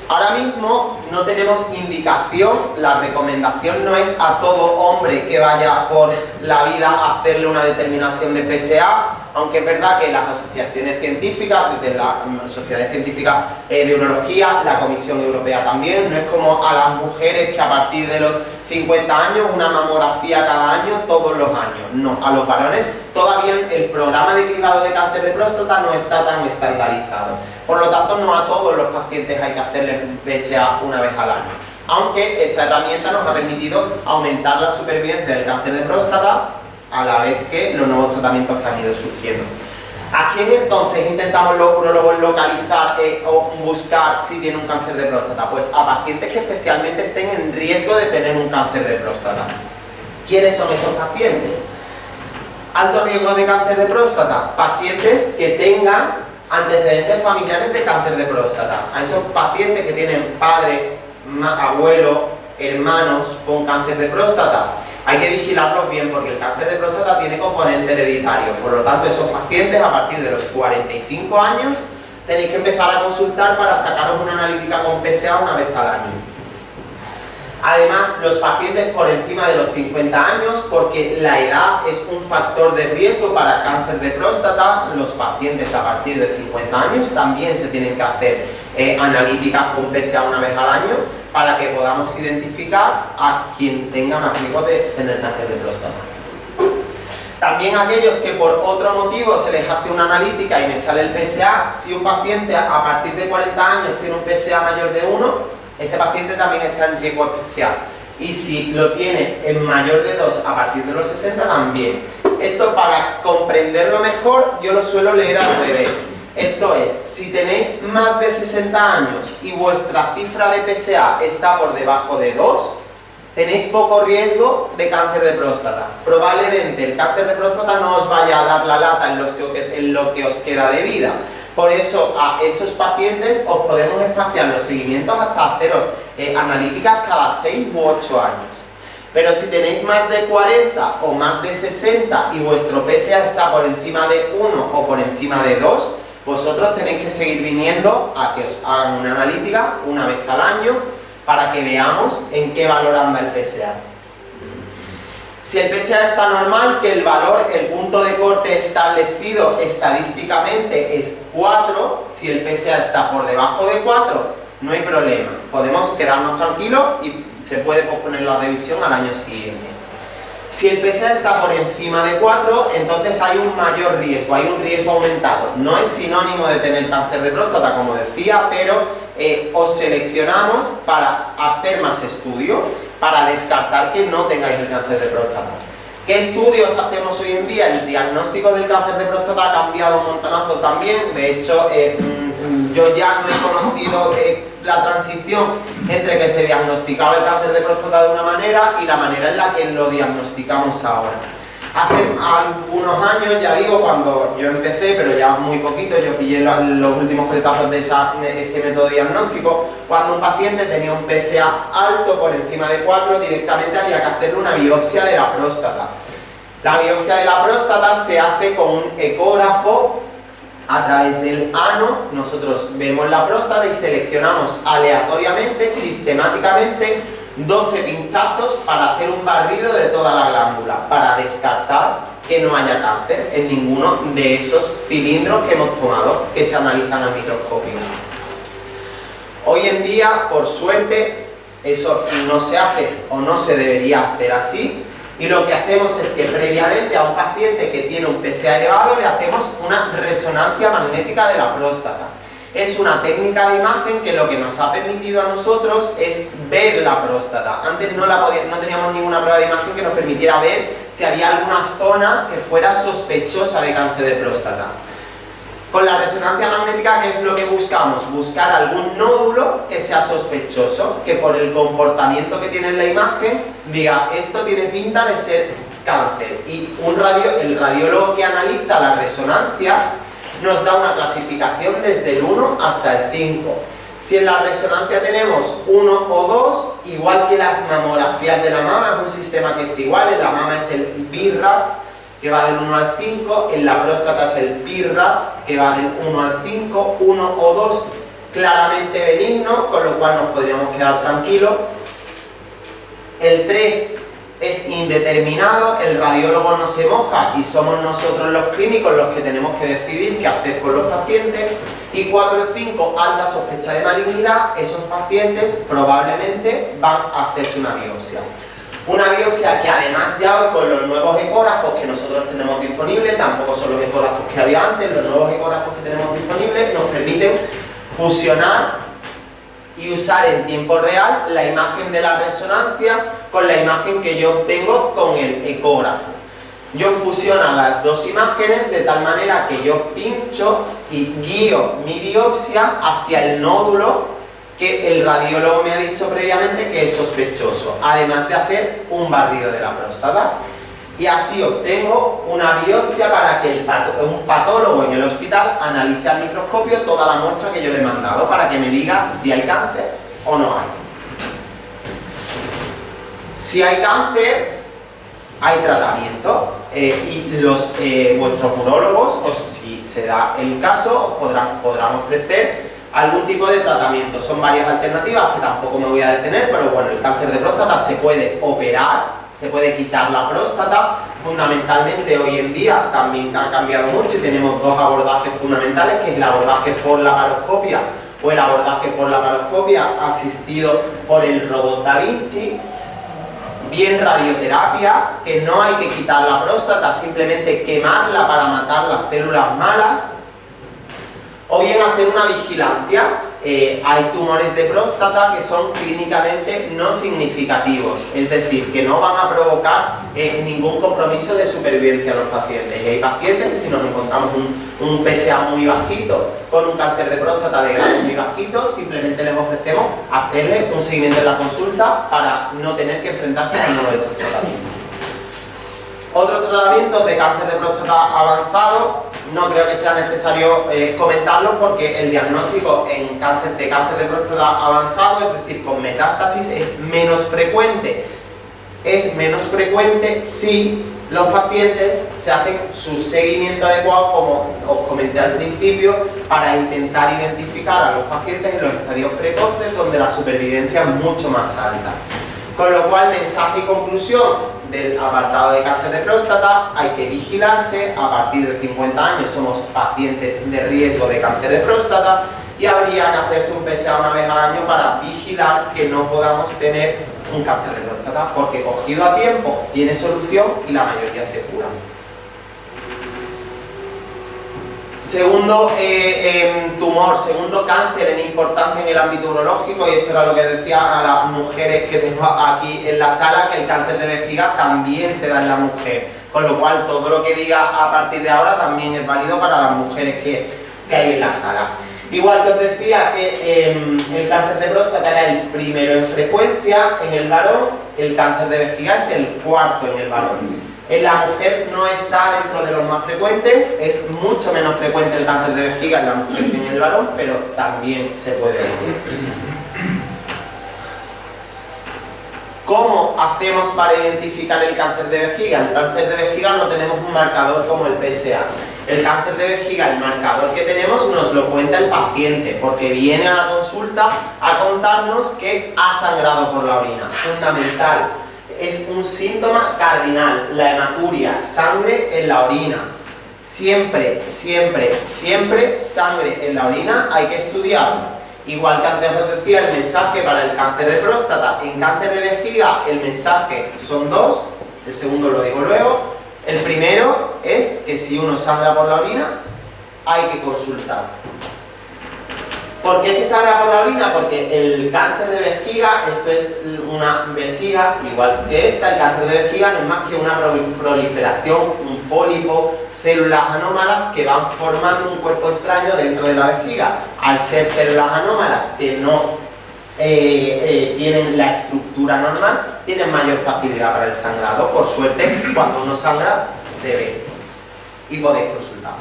Ahora mismo no tenemos indicación, la recomendación no es a todo hombre que vaya por la vida a hacerle una determinación de PSA, aunque es verdad que las asociaciones científicas, desde la Sociedad Científica de Urología, la Comisión Europea también, no es como a las mujeres que a partir de los 50 años, una mamografía cada año, todos los años. No, a los varones todavía el programa de cribado de cáncer de próstata no está tan estandarizado. Por lo tanto, no a todos los pacientes hay que hacerles un PSA una vez al año. Aunque esa herramienta nos ha permitido aumentar la supervivencia del cáncer de próstata a la vez que los nuevos tratamientos que han ido surgiendo. ¿A quién entonces intentamos los urólogos localizar o buscar si tiene un cáncer de próstata? Pues a pacientes que especialmente estén en riesgo de tener un cáncer de próstata. ¿Quiénes son esos pacientes? Alto riesgo de cáncer de próstata, pacientes que tengan antecedentes familiares de cáncer de próstata. A esos pacientes que tienen padre, abuelo, hermanos con cáncer de próstata, hay que vigilarlos bien porque el cáncer de próstata tiene componente hereditario. Por lo tanto, esos pacientes a partir de los 45 años tenéis que empezar a consultar para sacaros una analítica con PSA una vez al año. Además, los pacientes por encima de los 50 años, porque la edad es un factor de riesgo para cáncer de próstata, los pacientes a partir de 50 años también se tienen que hacer analíticas con PSA una vez al año para que podamos identificar a quien tenga más riesgo de tener cáncer de próstata. También aquellos que por otro motivo se les hace una analítica y me sale el PSA, si un paciente a partir de 40 años tiene un PSA mayor de 1, ese paciente también está en riesgo especial. y si lo tiene en mayor de 2 a partir de los 60 también. Esto, para comprenderlo mejor, yo lo suelo leer al revés. Esto es, si tenéis más de 60 años y vuestra cifra de PSA está por debajo de 2, tenéis poco riesgo de cáncer de próstata. Probablemente el cáncer de próstata no os vaya a dar la lata en lo que os queda de vida. Por eso a esos pacientes os podemos espaciar los seguimientos hasta haceros analíticas cada 6 u 8 años. Pero si tenéis más de 40 o más de 60 y vuestro PSA está por encima de 1 o por encima de 2, vosotros tenéis que seguir viniendo a que os hagan una analítica una vez al año para que veamos en qué valor anda el PSA. Si el PSA está normal, que el valor, el punto de corte establecido estadísticamente es 4, si el PSA está por debajo de 4, no hay problema, podemos quedarnos tranquilos y se puede posponer la revisión al año siguiente. Si el PSA está por encima de 4, entonces hay un mayor riesgo, hay un riesgo aumentado. No es sinónimo de tener cáncer de próstata, como decía, pero os seleccionamos para hacer más estudios, para descartar que no tengáis el cáncer de próstata. ¿Qué estudios hacemos hoy en día? El diagnóstico del cáncer de próstata ha cambiado un montonazo también. De hecho, yo ya no he conocido la transición entre que se diagnosticaba el cáncer de próstata de una manera y la manera en la que lo diagnosticamos ahora. Hace algunos años, ya digo, cuando yo empecé, pero ya muy poquito, yo pillé los últimos coletazos de ese método diagnóstico, cuando un paciente tenía un PSA alto por encima de 4, directamente había que hacerle una biopsia de la próstata. La biopsia de la próstata se hace con un ecógrafo a través del ano. Nosotros vemos la próstata y seleccionamos aleatoriamente, sistemáticamente, 12 pinchazos para hacer un barrido de toda la glándula, para descartar que no haya cáncer en ninguno de esos cilindros que hemos tomado, que se analizan al microscopio. Hoy en día, por suerte, eso no se hace o no se debería hacer así, y lo que hacemos es que previamente a un paciente que tiene un PSA elevado le hacemos una resonancia magnética de la próstata. Es una técnica de imagen que lo que nos ha permitido a nosotros es ver la próstata. Antes no teníamos ninguna prueba de imagen que nos permitiera ver si había alguna zona que fuera sospechosa de cáncer de próstata. Con la resonancia magnética, ¿qué es lo que buscamos? Buscar algún nódulo que sea sospechoso, que por el comportamiento que tiene en la imagen diga, esto tiene pinta de ser cáncer. Y el radiólogo que analiza la resonancia nos da una clasificación desde el 1 hasta el 5. Si en la resonancia tenemos 1 o 2, igual que las mamografías de la mama, es un sistema que es igual. En la mama es el BIRATS, que va del 1 al 5, en la próstata es el PIRATS, que va del 1 al 5, 1 o 2 claramente benigno, con lo cual nos podríamos quedar tranquilos. El 3 es indeterminado, el radiólogo no se moja y somos nosotros los clínicos los que tenemos que decidir qué hacer con los pacientes. Y 4 y 5, alta sospecha de malignidad, esos pacientes probablemente van a hacerse una biopsia. Una biopsia que además ya hoy con los nuevos ecógrafos que nosotros tenemos disponibles, tampoco son los ecógrafos que había antes, los nuevos ecógrafos que tenemos disponibles nos permiten fusionar y usar en tiempo real la imagen de la resonancia con la imagen que yo obtengo con el ecógrafo. Yo fusiono las dos imágenes de tal manera que yo pincho y guío mi biopsia hacia el nódulo que el radiólogo me ha dicho previamente que es sospechoso, además de hacer un barrido de la próstata. Y así obtengo una biopsia para que un patólogo en el hospital analice al microscopio toda la muestra que yo le he mandado para que me diga si hay cáncer o no hay. Si hay cáncer, hay tratamiento y vuestros urólogos, si se da el caso, podrán ofrecer algún tipo de tratamiento. Son varias alternativas que tampoco me voy a detener, pero bueno, el cáncer de próstata se puede operar, se puede quitar la próstata. Fundamentalmente hoy en día también ha cambiado mucho y tenemos dos abordajes fundamentales, que es el abordaje por laparoscopia o el abordaje por laparoscopia asistido por el robot Da Vinci. Bien radioterapia, que no hay que quitar la próstata, simplemente quemarla para matar las células malas. O bien hacer una vigilancia hay tumores de próstata que son clínicamente no significativos, es decir, que no van a provocar ningún compromiso de supervivencia en los pacientes. Y hay pacientes que si nos encontramos un PSA muy bajito con un cáncer de próstata de grado muy bajito, simplemente les ofrecemos hacerle un seguimiento en la consulta para no tener que enfrentarse a ninguno de estos tratamientos. Otros tratamientos de cáncer de próstata avanzado, no creo que sea necesario comentarlo porque el diagnóstico en cáncer de próstata avanzado, es decir, con metástasis, es menos frecuente. Es menos frecuente si los pacientes se hacen su seguimiento adecuado, como os comenté al principio, para intentar identificar a los pacientes en los estadios precoces donde la supervivencia es mucho más alta. Con lo cual, mensaje y conclusión del apartado de cáncer de próstata: hay que vigilarse, a partir de 50 años somos pacientes de riesgo de cáncer de próstata y habría que hacerse un PSA una vez al año para vigilar que no podamos tener un cáncer de próstata, porque cogido a tiempo tiene solución y la mayoría se cura. Segundo tumor, segundo cáncer en importancia en el ámbito urológico, y esto era lo que decía a las mujeres que tengo aquí en la sala, que el cáncer de vejiga también se da en la mujer, con lo cual todo lo que diga a partir de ahora también es válido para las mujeres que hay en la sala. Igual que os decía que el cáncer de próstata era el primero en frecuencia en el varón, el cáncer de vejiga es el cuarto en el varón. En la mujer no está dentro de los más frecuentes, es mucho menos frecuente el cáncer de vejiga en la mujer que en el varón, pero también se puede ver. ¿Cómo hacemos para identificar el cáncer de vejiga? El cáncer de vejiga no tenemos un marcador como el PSA. El cáncer de vejiga, el marcador que tenemos nos lo cuenta el paciente, porque viene a la consulta a contarnos que ha sangrado por la orina. Fundamental. Es un síntoma cardinal, la hematuria, sangre en la orina. Siempre, siempre, siempre sangre en la orina, hay que estudiarlo. Igual que antes os decía, el mensaje para el cáncer de próstata, en cáncer de vejiga el mensaje son dos, el segundo lo digo luego. El primero es que si uno sangra por la orina, hay que consultar. ¿Por qué se sangra por la orina? Porque el cáncer de vejiga, esto es una vejiga igual que esta, el cáncer de vejiga no es más que una proliferación, un pólipo, células anómalas que van formando un cuerpo extraño dentro de la vejiga. Al ser células anómalas que no tienen la estructura normal, tienen mayor facilidad para el sangrado. Por suerte, cuando uno sangra, se ve y podéis consultar.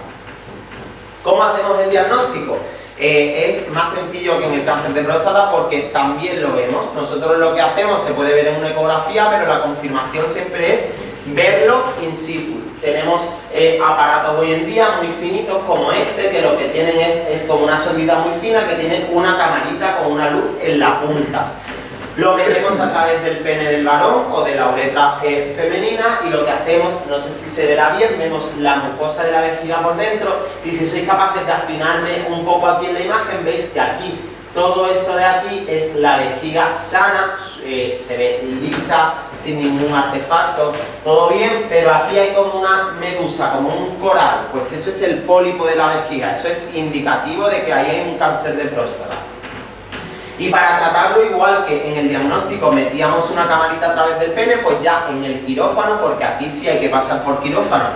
¿Cómo hacemos el diagnóstico? Es más sencillo que en el cáncer de próstata porque también lo vemos. Nosotros lo que hacemos se puede ver en una ecografía, pero la confirmación siempre es verlo in situ. Tenemos aparatos hoy en día muy finitos como este, que lo que tienen es como una sondita muy fina que tiene una camarita con una luz en la punta. Lo metemos a través del pene del varón o de la uretra femenina y lo que hacemos, no sé si se verá bien, vemos la mucosa de la vejiga por dentro y si sois capaces de afinarme un poco aquí en la imagen, veis que aquí, todo esto de aquí es la vejiga sana, se ve lisa, sin ningún artefacto, todo bien, pero aquí hay como una medusa, como un coral, pues eso es el pólipo de la vejiga, eso es indicativo de que ahí hay un cáncer de próstata. Y para tratarlo, igual que en el diagnóstico metíamos una camarita a través del pene, pues ya en el quirófano, porque aquí sí hay que pasar por quirófano,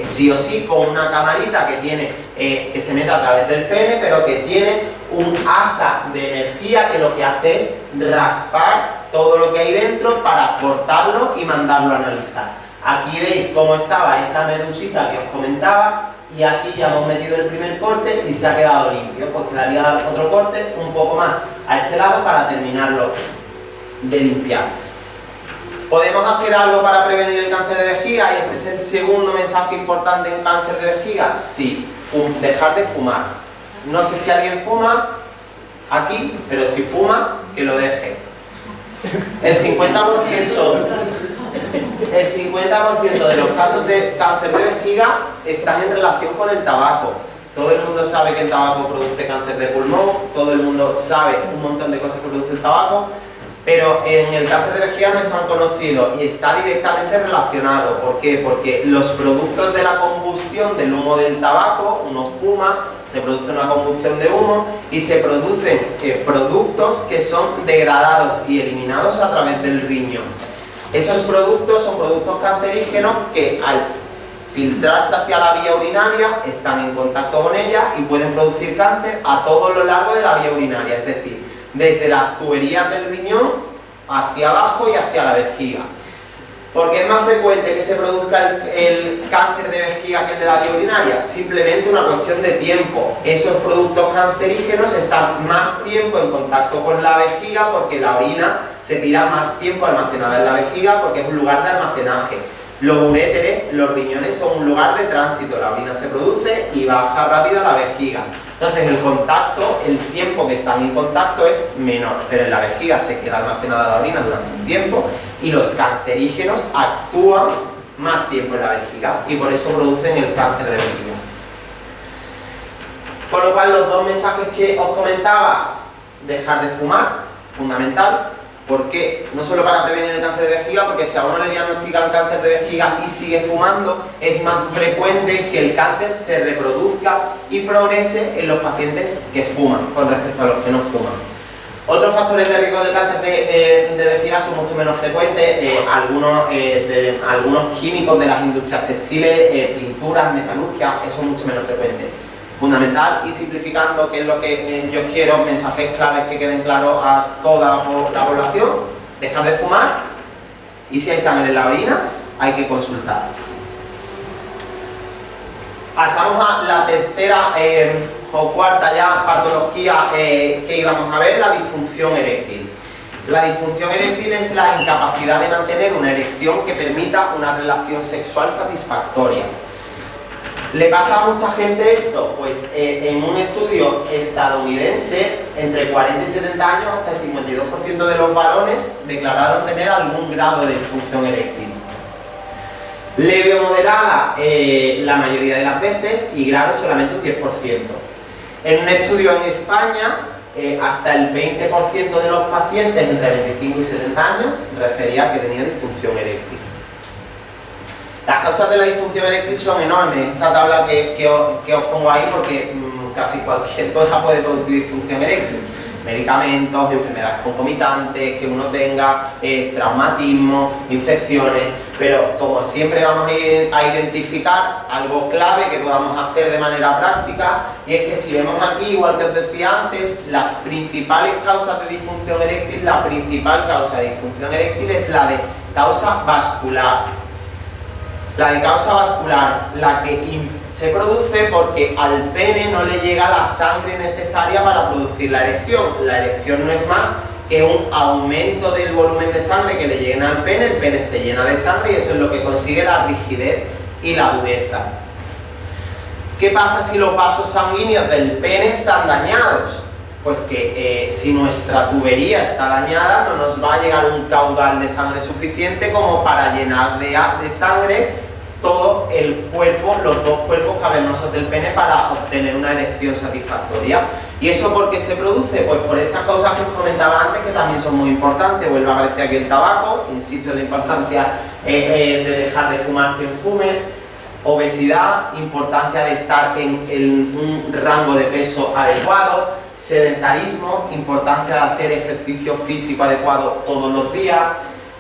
sí o sí con una camarita que tiene, que se mete a través del pene, pero que tiene un asa de energía que lo que hace es raspar todo lo que hay dentro para cortarlo y mandarlo a analizar. Aquí veis cómo estaba esa medusita que os comentaba, y aquí ya hemos metido el primer corte y se ha quedado limpio. Pues quedaría dar otro corte un poco más a este lado para terminarlo de limpiar. ¿Podemos hacer algo para prevenir el cáncer de vejiga? Y este es el segundo mensaje importante en cáncer de vejiga. Sí, dejar de fumar. No sé si alguien fuma aquí, pero si fuma, que lo deje. El 50% de los casos de cáncer de vejiga están en relación con el tabaco. Todo el mundo sabe que el tabaco produce cáncer de pulmón, todo el mundo sabe un montón de cosas que produce el tabaco, Pero en el cáncer de vejiga no es tan conocido y está directamente relacionado. ¿Por qué? Porque los productos de la combustión del humo del tabaco, uno fuma, se produce una combustión de humo y se producen productos que son degradados y eliminados a través del riñón. Esos productos son productos cancerígenos que al filtrarse hacia la vía urinaria están en contacto con ella y pueden producir cáncer a todo lo largo de la vía urinaria, es decir, desde las tuberías del riñón hacia abajo y hacia la vejiga. ¿Por qué es más frecuente que se produzca el cáncer de vejiga que el de la vía urinaria? Simplemente una cuestión de tiempo. Esos productos cancerígenos están más tiempo en contacto con la vejiga porque la orina se tira más tiempo almacenada en la vejiga porque es un lugar de almacenaje. Los uréteres, los riñones son un lugar de tránsito, la orina se produce y baja rápido a la vejiga. Entonces el contacto, el tiempo que están en contacto es menor, pero en la vejiga se queda almacenada la orina durante un tiempo y los cancerígenos actúan más tiempo en la vejiga y por eso producen el cáncer de vejiga. Con lo cual los dos mensajes que os comentaba, dejar de fumar, fundamental. ¿Por qué? No solo para prevenir el cáncer de vejiga, porque si a uno le diagnostican cáncer de vejiga y sigue fumando, es más frecuente que el cáncer se reproduzca y progrese en los pacientes que fuman con respecto a los que no fuman. Otros factores de riesgo del cáncer de vejiga son mucho menos frecuentes, algunos químicos de las industrias textiles, pinturas, metalurgia, eso es mucho menos frecuente. Fundamental y simplificando, que es lo que yo quiero, mensajes claves que queden claros a toda la población: dejar de fumar y si hay sangre en la orina hay que consultar. Pasamos a la tercera o cuarta ya patología que íbamos a ver, la disfunción eréctil. La disfunción eréctil es la incapacidad de mantener una erección que permita una relación sexual satisfactoria. ¿Le pasa a mucha gente esto? Pues en un estudio estadounidense, entre 40 y 70 años, hasta el 52% de los varones declararon tener algún grado de disfunción eréctil. Leve o moderada la mayoría de las veces y grave solamente un 10%. En un estudio en España, hasta el 20% de los pacientes entre 25 y 70 años refería que tenía disfunción eréctil. Las causas de la disfunción eréctil son enormes, esa tabla que os pongo ahí porque casi cualquier cosa puede producir disfunción eréctil. Medicamentos, enfermedades concomitantes, que uno tenga, traumatismo, infecciones, pero como siempre vamos a identificar algo clave que podamos hacer de manera práctica, y es que si vemos aquí, igual que os decía antes, las principales causas de disfunción eréctil, la principal causa de disfunción eréctil es la de causa vascular. La de causa vascular, la que se produce porque al pene no le llega la sangre necesaria para producir la erección. La erección no es más que un aumento del volumen de sangre que le llena al pene, el pene se llena de sangre y eso es lo que consigue la rigidez y la dureza. ¿Qué pasa si los vasos sanguíneos del pene están dañados? Pues que si nuestra tubería está dañada no nos va a llegar un caudal de sangre suficiente como para llenar de sangre todo el cuerpo, los dos cuerpos cavernosos del pene para obtener una erección satisfactoria. ¿Y eso por qué se produce? Pues por estas causas que os comentaba antes, que también son muy importantes. Vuelve a aparecer aquí el tabaco, insisto en la importancia de dejar de fumar quien fume, obesidad, importancia de estar en un rango de peso adecuado, sedentarismo, importancia de hacer ejercicio físico adecuado todos los días,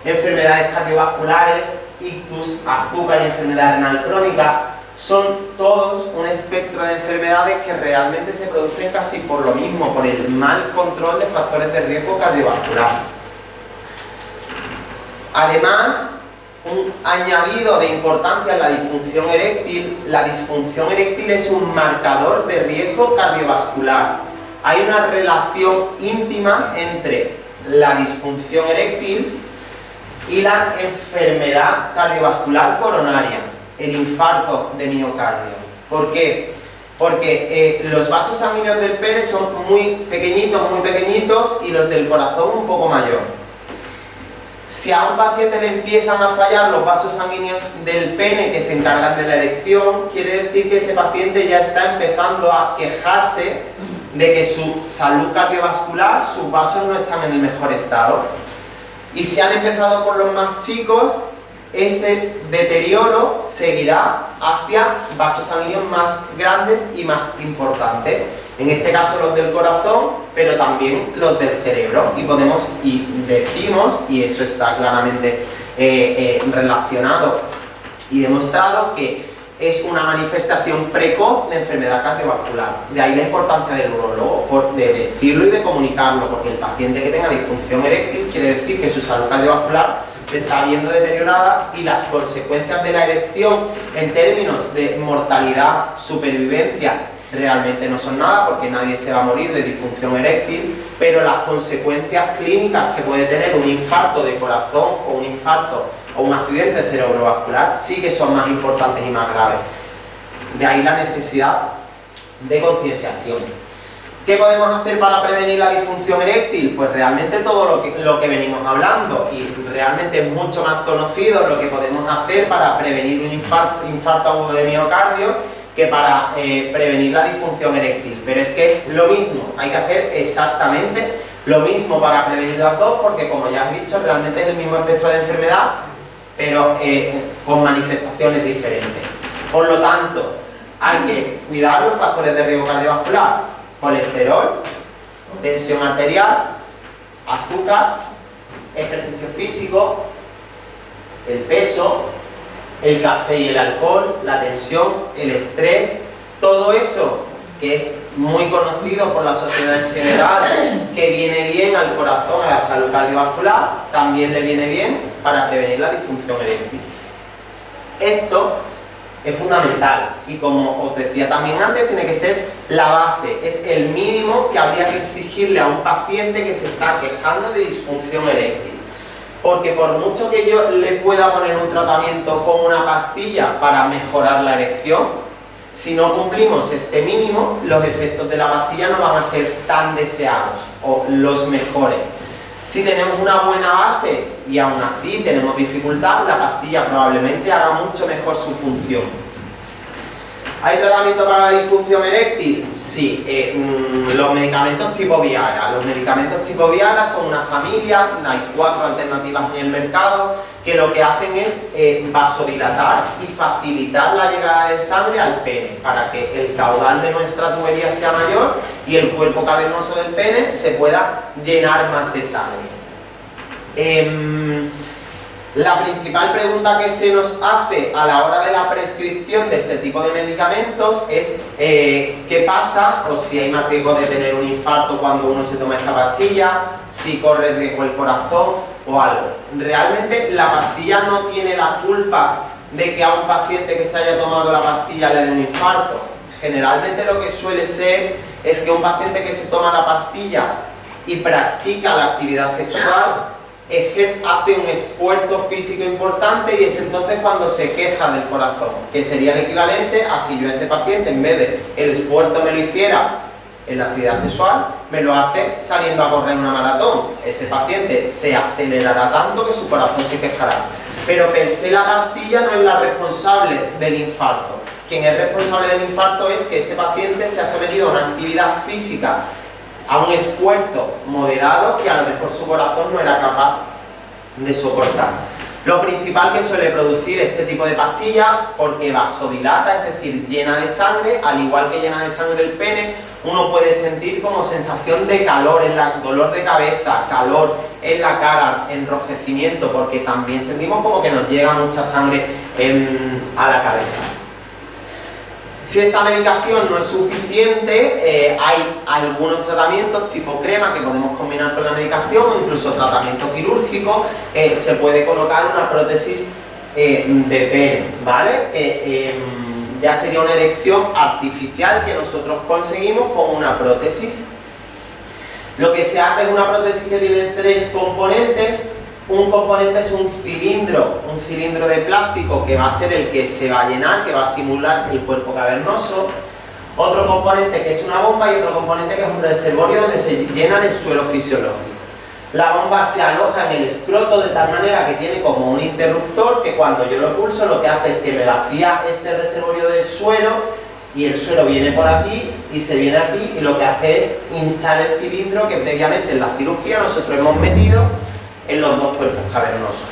enfermedades cardiovasculares, ictus, azúcar y enfermedad renal crónica. Son todos un espectro de enfermedades que realmente se producen casi por lo mismo, por el mal control de factores de riesgo cardiovascular. Además, un añadido de importancia en la disfunción eréctil es un marcador de riesgo cardiovascular. Hay una relación íntima entre la disfunción eréctil y la enfermedad cardiovascular coronaria, el infarto de miocardio. ¿Por qué? Porque los vasos sanguíneos del pene son muy pequeñitos y los del corazón un poco mayor. Si a un paciente le empiezan a fallar los vasos sanguíneos del pene que se encargan de la erección, quiere decir que ese paciente ya está empezando a quejarse de que su salud cardiovascular, sus vasos no están en el mejor estado. Y si han empezado con los más chicos, ese deterioro seguirá hacia vasos sanguíneos más grandes y más importantes. En este caso los del corazón, pero también los del cerebro. Y podemos, y decimos, y eso está claramente relacionado y demostrado, que es una manifestación precoz de enfermedad cardiovascular. De ahí la importancia del urólogo, de decirlo y de comunicarlo, porque el paciente que tenga disfunción eréctil quiere decir que su salud cardiovascular se está viendo deteriorada, y las consecuencias de la erección en términos de mortalidad, supervivencia, realmente no son nada, porque nadie se va a morir de disfunción eréctil, pero las consecuencias clínicas que puede tener un infarto de corazón o un infarto o un accidente cerebrovascular sí que son más importantes y más graves. De ahí la necesidad de concienciación. ¿Qué podemos hacer para prevenir la disfunción eréctil? Pues realmente todo lo que venimos hablando, y realmente es mucho más conocido lo que podemos hacer para prevenir un infarto agudo de miocardio que para prevenir la disfunción eréctil. Pero es que es lo mismo, hay que hacer exactamente lo mismo para prevenir las dos, porque como ya he dicho, realmente es el mismo espectro de enfermedad, pero con manifestaciones diferentes. Por lo tanto, hay que cuidar los factores de riesgo cardiovascular: colesterol, tensión arterial, azúcar, ejercicio físico, el peso, el café y el alcohol, la tensión, el estrés, todo eso que es muy conocido por la sociedad en general, que viene bien al corazón, a la salud cardiovascular, también le viene bien para prevenir la disfunción eréctil. Esto es fundamental, y como os decía también antes, tiene que ser la base, es el mínimo que habría que exigirle a un paciente que se está quejando de disfunción eréctil. Porque por mucho que yo le pueda poner un tratamiento con una pastilla para mejorar la erección, si no cumplimos este mínimo, los efectos de la pastilla no van a ser tan deseados o los mejores. Si tenemos una buena base y aún así tenemos dificultad, la pastilla probablemente haga mucho mejor su función. ¿Hay tratamiento para la disfunción eréctil? Sí, los medicamentos tipo Viagra. Los medicamentos tipo Viagra son una familia, hay 4 alternativas en el mercado, que lo que hacen es vasodilatar y facilitar la llegada de sangre al pene, para que el caudal de nuestra tubería sea mayor y el cuerpo cavernoso del pene se pueda llenar más de sangre. La principal pregunta que se nos hace a la hora de la prescripción de este tipo de medicamentos es ¿qué pasa? O si hay más riesgo de tener un infarto cuando uno se toma esta pastilla, si corre riesgo el corazón o algo. Realmente la pastilla no tiene la culpa de que a un paciente que se haya tomado la pastilla le dé un infarto. Generalmente lo que suele ser es que un paciente que se toma la pastilla y practica la actividad sexual hace un esfuerzo físico importante, y es entonces cuando se queja del corazón, que sería el equivalente a si yo a ese paciente, en vez de el esfuerzo me lo hiciera en la actividad sexual, me lo hace saliendo a correr una maratón. Ese paciente se acelerará tanto que su corazón se quejará. Pero per se la pastilla no es la responsable del infarto. Quien es responsable del infarto es que ese paciente se ha sometido a una actividad física, a un esfuerzo moderado, que a lo mejor su corazón no era capaz de soportar. Lo principal que suele producir este tipo de pastilla, porque vasodilata, es decir, llena de sangre, al igual que llena de sangre el pene, uno puede sentir como sensación de calor, dolor de cabeza, calor en la cara, enrojecimiento, porque también sentimos como que nos llega mucha sangre a la cabeza. Si esta medicación no es suficiente, hay algunos tratamientos tipo crema que podemos combinar con la medicación, o incluso tratamiento quirúrgico. Se puede colocar una prótesis de pene, ¿vale? Ya sería una erección artificial que nosotros conseguimos con una prótesis. Lo que se hace es una prótesis que tiene 3 componentes. Un componente es un cilindro de plástico que va a ser el que se va a llenar, que va a simular el cuerpo cavernoso. Otro componente que es una bomba, y otro componente que es un reservorio donde se llena el suelo fisiológico. La bomba se aloja en el escroto de tal manera que tiene como un interruptor que cuando yo lo pulso lo que hace es que me vacía este reservorio de suelo, y el suelo viene por aquí y se viene aquí, y lo que hace es hinchar el cilindro que previamente en la cirugía nosotros hemos metido en los dos cuerpos cavernosos.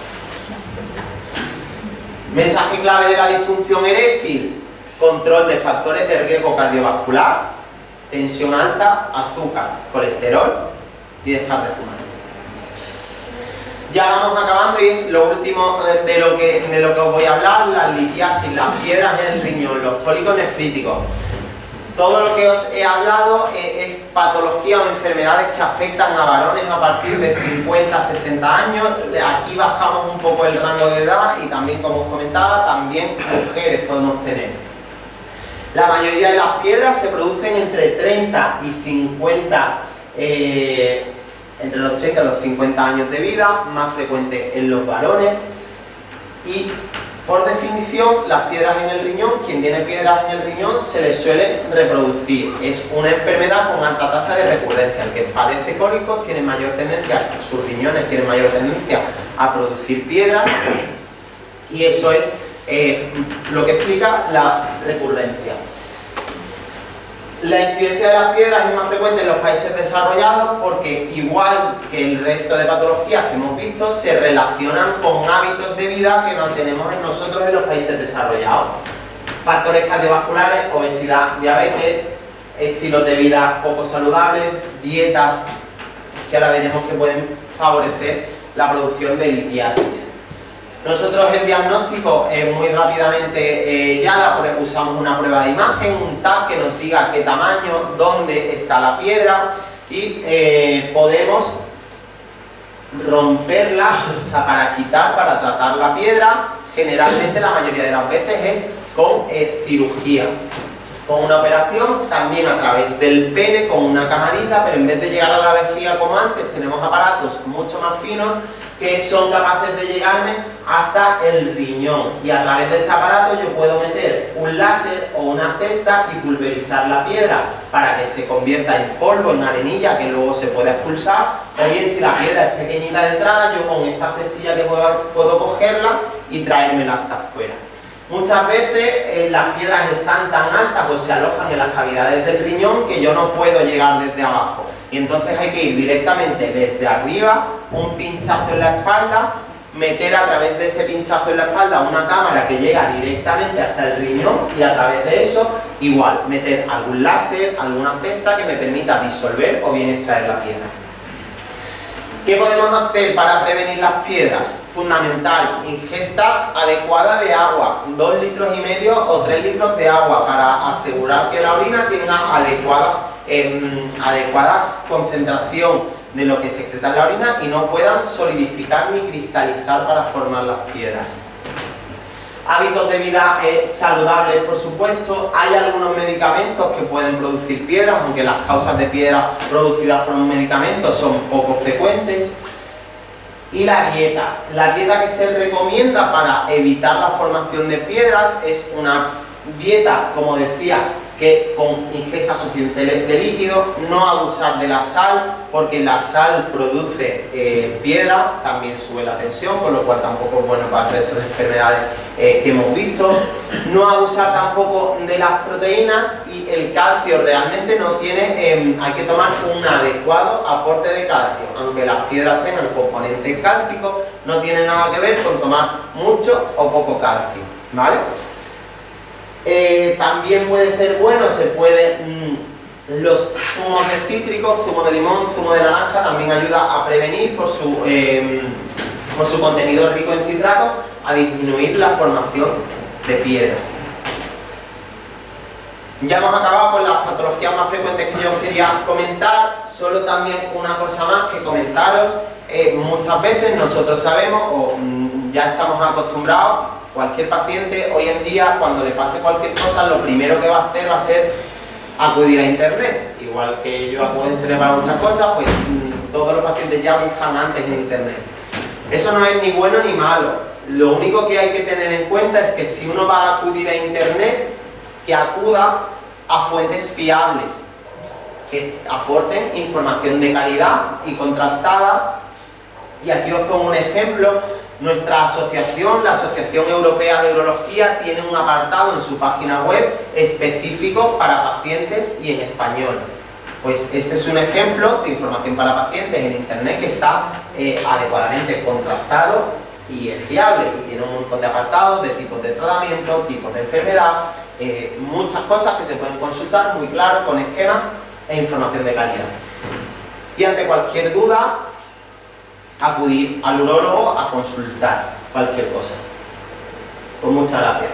Mensaje clave de la disfunción eréctil: control de factores de riesgo cardiovascular, tensión alta, azúcar, colesterol y dejar de fumar. Ya vamos acabando y es lo último de lo que os voy a hablar: la litiasis, las piedras en el riñón, los cólicos nefríticos. Todo lo que os he hablado es patología o enfermedades que afectan a varones a partir de 50-60 años. Aquí bajamos un poco el rango de edad y también, como os comentaba, también mujeres podemos tener. La mayoría de las piedras se producen entre 30 y 50, entre los 30 y los 50 años de vida, más frecuente en los varones. Y por definición, las piedras en el riñón, quien tiene piedras en el riñón se le suele reproducir. Es una enfermedad con alta tasa de recurrencia. El que padece cólicos tiene mayor tendencia, sus riñones tienen mayor tendencia a producir piedras, y eso es lo que explica la recurrencia. La incidencia de las piedras es más frecuente en los países desarrollados porque, igual que el resto de patologías que hemos visto, se relacionan con hábitos de vida que mantenemos en nosotros en los países desarrollados. Factores cardiovasculares, obesidad, diabetes, estilos de vida poco saludables, dietas que ahora veremos que pueden favorecer la producción de litiasis. Nosotros el diagnóstico muy rápidamente usamos una prueba de imagen, un TAC que nos diga qué tamaño, dónde está la piedra, y podemos romperla, o sea, para tratar la piedra. Generalmente, la mayoría de las veces es con cirugía, con una operación, también a través del pene, con una camarita, pero en vez de llegar a la vejiga como antes, tenemos aparatos mucho más finos que son capaces de llegarme hasta el riñón, y a través de este aparato yo puedo meter un láser o una cesta y pulverizar la piedra para que se convierta en polvo, en arenilla, que luego se pueda expulsar. O bien, si la piedra es pequeñita de entrada, yo con esta cestilla que puedo cogerla y traérmela hasta afuera. Muchas veces las piedras están tan altas o se alojan en las cavidades del riñón que yo no puedo llegar desde abajo, y entonces hay que ir directamente desde arriba, un pinchazo en la espalda, meter a través de ese pinchazo en la espalda una cámara que llega directamente hasta el riñón, y a través de eso igual meter algún láser, alguna cesta que me permita disolver o bien extraer la piedra. ¿Qué podemos hacer para prevenir las piedras? Fundamental: ingesta adecuada de agua, 2,5 litros o 3 litros de agua, para asegurar que la orina tenga adecuada concentración de lo que se excreta en la orina y no puedan solidificar ni cristalizar para formar las piedras. Hábitos de vida saludables, por supuesto. Hay algunos medicamentos que pueden producir piedras, aunque las causas de piedras producidas por un medicamento son poco frecuentes. Y la dieta que se recomienda para evitar la formación de piedras es una dieta, como decía, que con ingesta suficiente de líquido, no abusar de la sal, porque la sal produce piedra, también sube la tensión, con lo cual tampoco es bueno para el resto de enfermedades que hemos visto. No abusar tampoco de las proteínas, y el calcio realmente no tiene, hay que tomar un adecuado aporte de calcio, aunque las piedras tengan componentes cálcicos, no tiene nada que ver con tomar mucho o poco calcio, ¿vale? También puede ser bueno, los zumos de cítricos, zumo de limón, zumo de naranja, también ayuda a prevenir por su contenido rico en citrato, a disminuir la formación de piedras. Ya hemos acabado con las patologías más frecuentes que yo os quería comentar. Solo también una cosa más que comentaros: muchas veces nosotros sabemos, o ya estamos acostumbrados, cualquier paciente hoy en día, cuando le pase cualquier cosa, lo primero que va a hacer va a ser acudir a internet. Igual que yo acudo a internet para muchas cosas, pues todos los pacientes ya buscan antes en internet. Eso no es ni bueno ni malo. Lo único que hay que tener en cuenta es que si uno va a acudir a internet, que acuda a fuentes fiables, que aporten información de calidad y contrastada. Y aquí os pongo un ejemplo. Nuestra asociación, la Asociación Europea de Urología, tiene un apartado en su página web específico para pacientes y en español. Pues este es un ejemplo de información para pacientes en internet que está adecuadamente contrastado y es fiable y tiene un montón de apartados de tipos de tratamiento, tipos de enfermedad, muchas cosas que se pueden consultar muy claro con esquemas e información de calidad. Y ante cualquier duda, acudir al urólogo a consultar cualquier cosa. Pues muchas gracias.